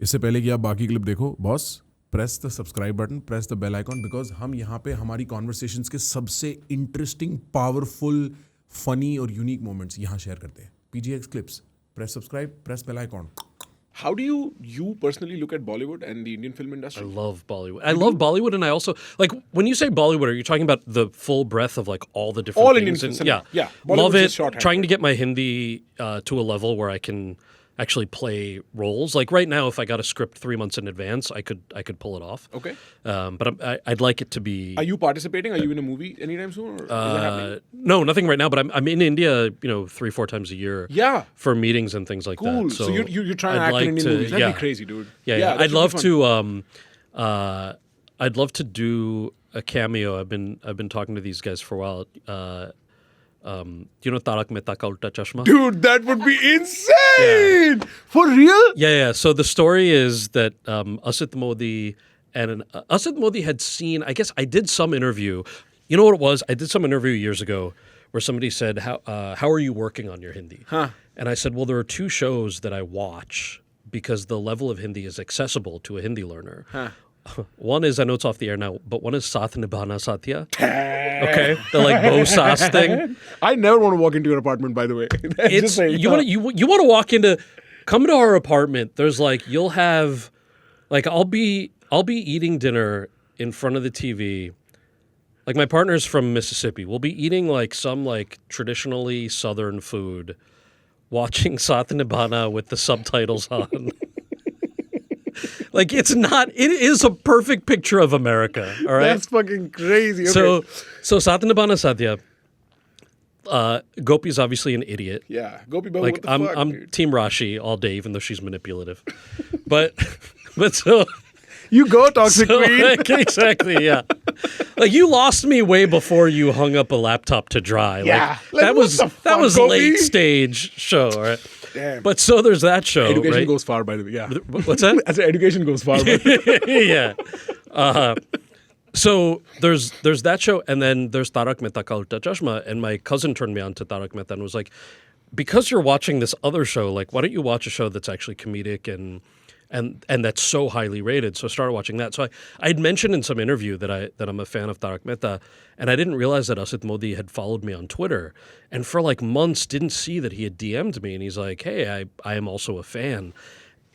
इससे पहले कि आप बाकी क्लिप देखो boss, press the subscribe button, press the bell icon, because हम यहाँ पे हमारी कॉन्वर्सेशंस के सबसे इंटरेस्टिंग, पावरफुल, फनी और यूनिक मोमेंट्स यहाँ शेयर करते हैं. PGX clips, press subscribe, press bell icon. How do you personally look at Bollywood and the Indian film I industry? love Bollywood. I love Bollywood, and I also like when you say Bollywood. Are you talking about the full breadth of like all the different All things? Indian cinema. Yeah. Love Bollywood's it. just shorthand Trying for to get my Hindi to a level where I can actually play roles. Like right now, if I got a script 3 months in advance, I could pull it off. Okay. But I'd like it to be. Are you participating? Are you in a movie anytime soon? Or is it happening? No, nothing right now. But I'm in India, 3-4 times a year. Yeah. For meetings and things like Cool. that. So you're trying to I'd act like in Indian to- movies. That'd yeah. be crazy, dude. Yeah. that I'd should love be fun. to. I'd love to do a cameo. I've been talking to these guys for a while. Do you know Tarak Mehta Ka Ulta Chashma? Dude, that would be insane! For real? Yeah. So the story is that Asit Modi Asit Modi had seen. I guess I did some interview. You know what it was? I did some interview years ago where somebody said, "How are you working on your Hindi?" Huh. And I said, "Well, there are 2 shows that I watch because the level of Hindi is accessible to a Hindi learner." Huh. One is, I know it's off the air now, but one is Saath Nibhana Satya. Okay, the like Bo Saas thing. I never want to walk into your apartment, by the way. Just It's saying. you want to walk into, come to our apartment. There's like you'll have, like I'll be eating dinner in front of the TV. Like my partner's from Mississippi. We'll be eating like some like traditionally Southern food, watching Saath Nibhana with the subtitles on. Like it is a perfect picture of America. All right. That's fucking crazy. Okay. So Saath Nibhana Satya. Gopi's obviously an idiot. Yeah. Gopi Babu, Like what the I'm fuck, dude? Team Rashi all day, even though she's manipulative. but so You go, Toxic so, Queen. like, exactly, yeah. Like you lost me way before you hung up a laptop to dry. Yeah. Like, Like, what the that fuck, was Gopi? late stage show, all right? Damn. But so there's that show, Education right? goes far, by the way. Yeah. What's that? I said education goes far. By the way. Yeah. So there's that show, and then there's Tarak Mehta Ka Ulta Chashma, and my cousin turned me on to Tarak Mehta and was like, because you're watching this other show, like, why don't you watch a show that's actually comedic and that's so highly rated? So I started watching that. So I'd mentioned in some interview that I'm a fan of Tarak Mehta, and I didn't realize that Asit Modi had followed me on Twitter, and for like months didn't see that he had DM'd me, and he's like, hey, I am also a fan.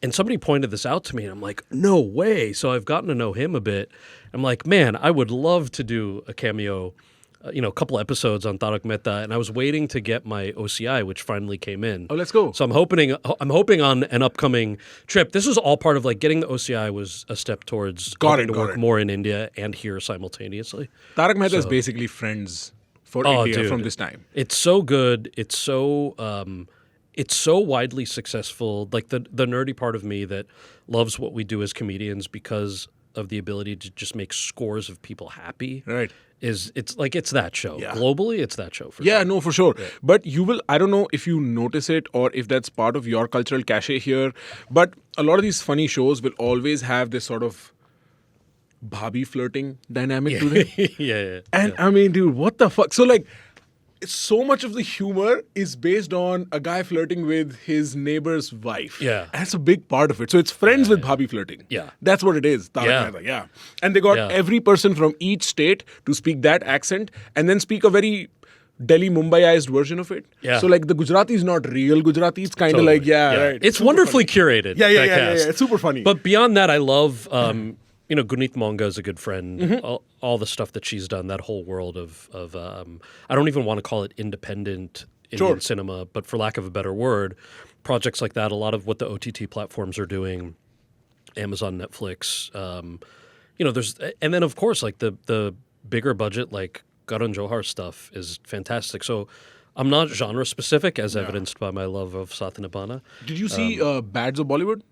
And somebody pointed this out to me, and I'm like, no way. So I've gotten to know him a bit. I'm like, man, I would love to do a cameo, a couple episodes on Tarak Mehta. And I was waiting to get my OCI, which finally came in. Oh, let's go. So I'm hoping on an upcoming trip. This is all part of like getting the OCI was a step towards Got hoping it, to got work it. more in India and here simultaneously. Tarak Mehta is basically Friends for India dude. from this time. It's so good. It's so widely successful. Like the nerdy part of me that loves what we do as comedians because of the ability to just make scores of people happy. Right. It's that show. Yeah. Globally, it's that show for Yeah, sure. no, for sure. But you will, I don't know if you notice it or if that's part of your cultural cachet here, but a lot of these funny shows will always have this sort of bhabhi flirting dynamic to them. yeah. And I mean, dude, what the fuck? So, like, so much of the humor is based on a guy flirting with his neighbor's wife. Yeah. And that's a big part of it. So it's friends with bhabhi flirting. Yeah. That's what it is. Tarak Yeah. Mehta, yeah. And they got Yeah. every person from each state to speak that accent and then speak a very Delhi Mumbaiized version of it. Yeah. So like the Gujarati is not real Gujarati. It's kind of Totally. like, right. It's super wonderfully funny. curated. Yeah. that cast. It's super funny. But beyond that, I love, Gunit Monga is a good friend. Mm-hmm. All the stuff that she's done, that whole world of I don't even want to call it independent Indian Sure. cinema, but for lack of a better word, projects like that, a lot of what the OTT platforms are doing, Amazon, Netflix, there's, and then of course, like the bigger budget, like Karan Johar stuff is fantastic. So I'm not genre specific, as evidenced by my love of Saath Nibhana. Did you see Bads of Bollywood?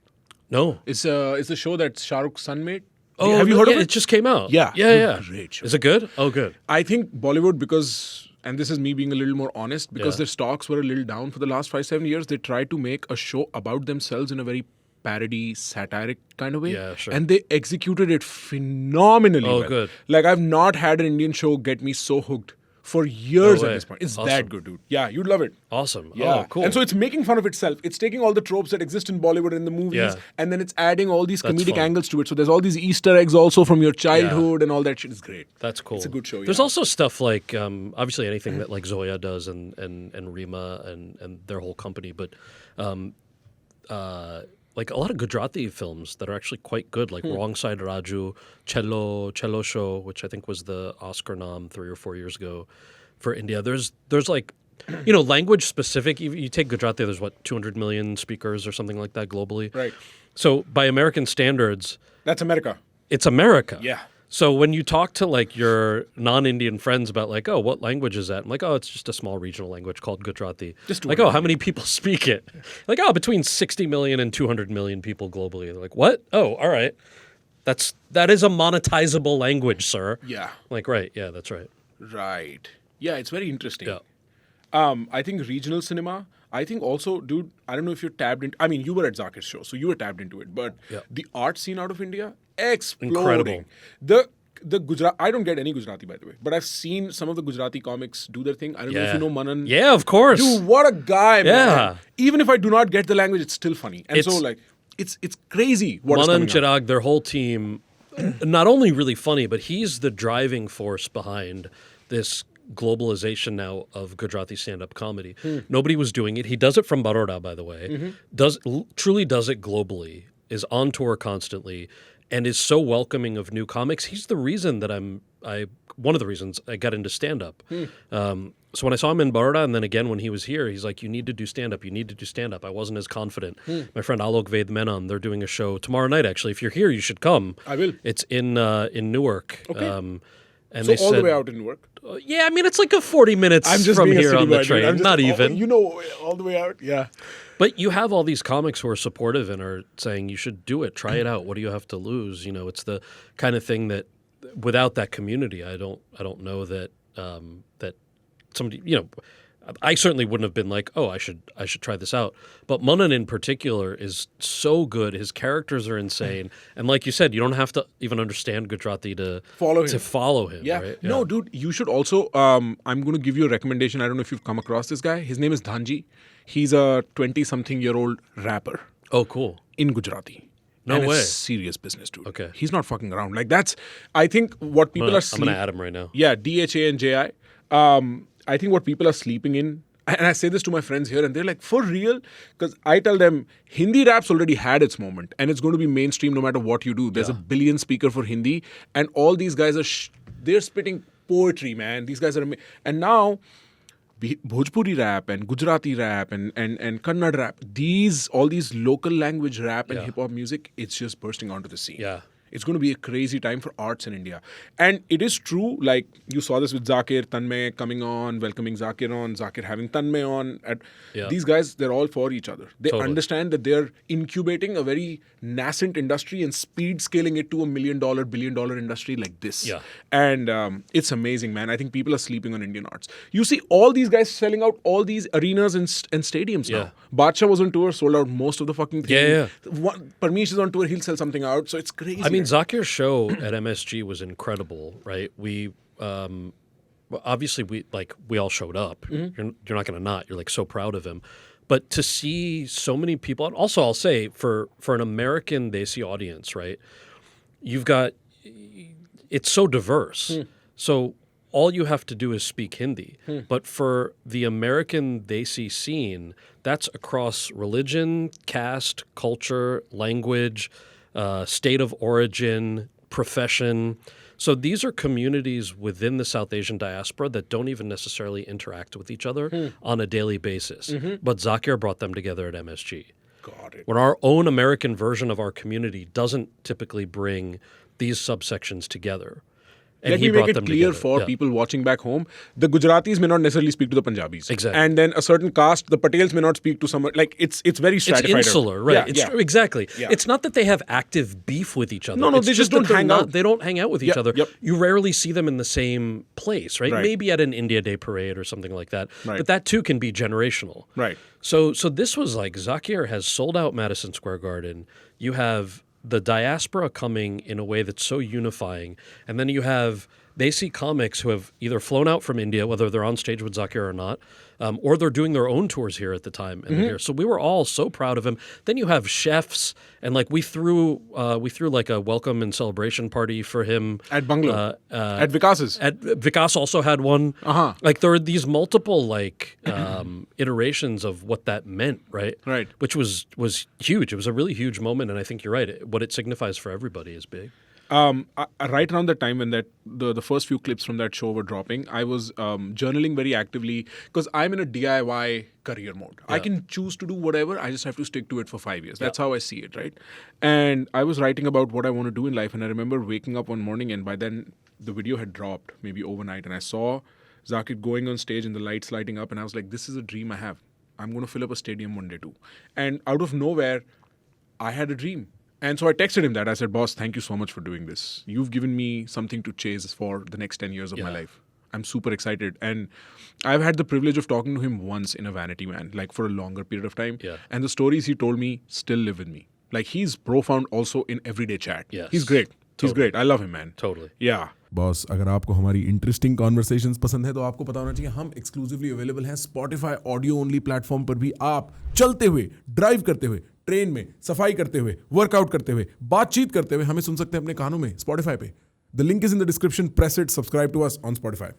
No. It's a show that Shah Rukh's son made. Oh, have you heard of yeah, it? It just came out. Yeah. Yeah. Great show. Is it good? Oh, good. I think Bollywood, because, and this is me being a little more honest, because Yeah. their stocks were a little down for the last 5-7 years, they tried to make a show about themselves in a very parody, satiric kind of way. Yeah, sure. And they executed it phenomenally Oh, well. good. Like, I've not had an Indian show get me so hooked for years No at way. this point. It's Awesome. that good, dude. Yeah, you'd love it. Awesome. Yeah. Oh, cool. And so it's making fun of itself. It's taking all the tropes that exist in Bollywood and the movies, Yeah. and then it's adding all these That's comedic fun. angles to it. So there's all these Easter eggs also from your childhood and all that shit is great. That's cool. It's a good show. There's yeah. also stuff like obviously anything that like Zoya does and Rima and their whole company, but like a lot of Gujarati films that are actually quite good, like Wrong Side Raju, Cello Show, which I think was the Oscar nom 3 or 4 years ago for India. There's like, you know, language specific. You take Gujarati, there's what 200 million speakers or something like that globally. Right. So by American standards, That's America. it's America. Yeah. So when you talk to like your non-Indian friends about like, oh, what language is that? I'm like, oh, it's just a small regional language called Gujarati. Just like, oh, how many people speak it? Like, oh, between 60 million and 200 million people globally. They're like, what? Oh, all right. That is a monetizable language, sir. Yeah. Like, right. Yeah, that's right. Right. Yeah, it's very interesting. Yeah. I think regional cinema. I think also, dude, I don't know if you're tapped into. I mean, you were at Zakir's show, so you were tapped into it. But Yeah. the art scene out of India, exploding. Incredible. The Gujarat. I don't get any Gujarati, by the way, but I've seen some of the Gujarati comics do their thing. I don't know if you know Manan. Yeah, of course. Dude, what a guy, man. Yeah. Even if I do not get the language, it's still funny. And so, It's- like, it's crazy what is Manan coming out. Chirag, their whole team, not only really funny, but he's the driving force behind this globalization now of Gujarati stand-up comedy. Nobody was doing it. He does it from Baroda, by the way. Truly does it globally. Is on tour constantly, and is so welcoming of new comics. He's the reason that one of the reasons I got into stand-up. So when I saw him in Baroda, and then again when he was here, he's like, "You need to do stand-up. You need to do stand-up." I wasn't as confident. My friend Alok Ved Menon, they're doing a show tomorrow night. Actually, if you're here, you should come. I will. It's in Newark. Okay. And So they all said, the way out in work. Yeah, I mean it's like a 40 minutes I'm just from being a here city on the boy, dude. train. I'm just- Not even. You know, all the way out. Yeah. But you have all these comics who are supportive and are saying you should do it, try it out. What do you have to lose? You know, it's the kind of thing that without that community, I don't know that that somebody, you know, I certainly wouldn't have been like, oh, I should try this out. But Manan in particular is so good. His characters are insane, and like you said, you don't have to even understand Gujarati to Follow him. Yeah. Right? No, dude, you should also. I'm going to give you a recommendation. I don't know if you've come across this guy. His name is Dhanji. He's a 20-something-year-old rapper Oh, cool. in Gujarati. No and way. It's serious business, dude. Okay. He's not fucking around. Like that's. I think what people are. I'm gonna add him right now. Yeah, DHANJI. I think what people are sleeping in, and I say this to my friends here, and they're like, for real? Because I tell them, Hindi rap's already had its moment, and it's going to be mainstream no matter what you do. There's a billion speaker for Hindi, and all these guys are, they're spitting poetry, man. These guys are, and now, Bhojpuri rap and Gujarati rap and Kannada rap, all these local language rap and hip hop music, it's just bursting onto the scene. Yeah. It's going to be a crazy time for arts in India. And it is true, like you saw this with Zakir, Tanmay coming on, welcoming Zakir on, Zakir having Tanmay on. These guys, they're all for each other. They understand that they're incubating a very nascent industry and speed scaling it to $1 million, billion-dollar industry like this. Yeah. And it's amazing, man. I think people are sleeping on Indian arts. You see all these guys selling out all these arenas and stadiums now. Badshah was on tour, sold out most of the fucking thing. Yeah. Parmesh is on tour, he'll sell something out. So it's crazy. I mean, Zakir's show at MSG was incredible, right? We obviously we all showed up. Mm-hmm. You're not going to not. You're like so proud of him. But to see so many people, and also I'll say for an American Desi audience, right? You've got it's so diverse. So all you have to do is speak Hindi. But for the American Desi scene, that's across religion, caste, culture, language, state of origin, profession. So these are communities within the South Asian diaspora that don't even necessarily interact with each other on a daily basis. But Zakir brought them together at MSG. Got it. When our own American version of our community doesn't typically bring these subsections together. And Let he me brought make it them clear together. for Yeah. people watching back home. The Gujaratis may not necessarily speak to the Punjabis. Exactly. And then a certain caste, the Patels may not speak to someone. Like, it's very It's stratified. insular, right? Yeah, it's yeah. Exactly. Yeah. It's not that they have active beef with each other. No, It's they just that don't they're hang not- out. They don't hang out with each Yep, other. yep. You rarely see them in the same place, right? Right. Maybe at an India Day parade or something like that. Right. But that too can be generational. Right. So this was like Zakir has sold out Madison Square Garden. You have the diaspora coming in a way that's so unifying, and then you have they see comics who have either flown out from India, whether they're on stage with Zakir or not, or they're doing their own tours here at the time. And they're here. So we were all so proud of him. Then you have chefs, and like we threw like a welcome and celebration party for him At Bungalow. At Vikas's. At Vikas also had one. Uh-huh. Like there were these multiple like iterations of what that meant, right? Right. Which was huge. It was a really huge moment, and I think you're right. What it signifies for everybody is big. Right around the time when the first few clips from that show were dropping, I was journaling very actively because I'm in a DIY career mode. I can choose to do whatever. I just have to stick to it for 5 years. That's how I see it, right? And I was writing about what I want to do in life, and I remember waking up one morning, and by then the video had dropped, maybe overnight, and I saw Zakir going on stage and the lights lighting up, and I was like, this is a dream I have. I'm going to fill up a stadium one day too. And out of nowhere, I had a dream. And so I texted him that. I said, boss, thank you so much for doing this. You've given me something to chase for the next 10 years of my life. I'm super excited. And I've had the privilege of talking to him once in a Vanity Man, like for a longer period of time. Yeah. And the stories he told me still live with me. Like he's profound also in everyday chat. Yes. He's great. He's great. I love him, man. Totally. Yeah. Boss अगर आपको हमारी interesting conversations पसंद है तो आपको पता होना चाहिए हम एक्सक्लूसिवली अवेलेबल हैं स्पॉटिफाई ऑडियो ओनली प्लेटफॉर्म पर भी। आप चलते हुए, ड्राइव करते हुए, ट्रेन में, सफाई करते हुए, वर्कआउट करते हुए, बातचीत करते हुए हमें सुन सकते हैं अपने कानों में स्पॉटिफाई पे। The link is in the description, press it, subscribe to us on Spotify.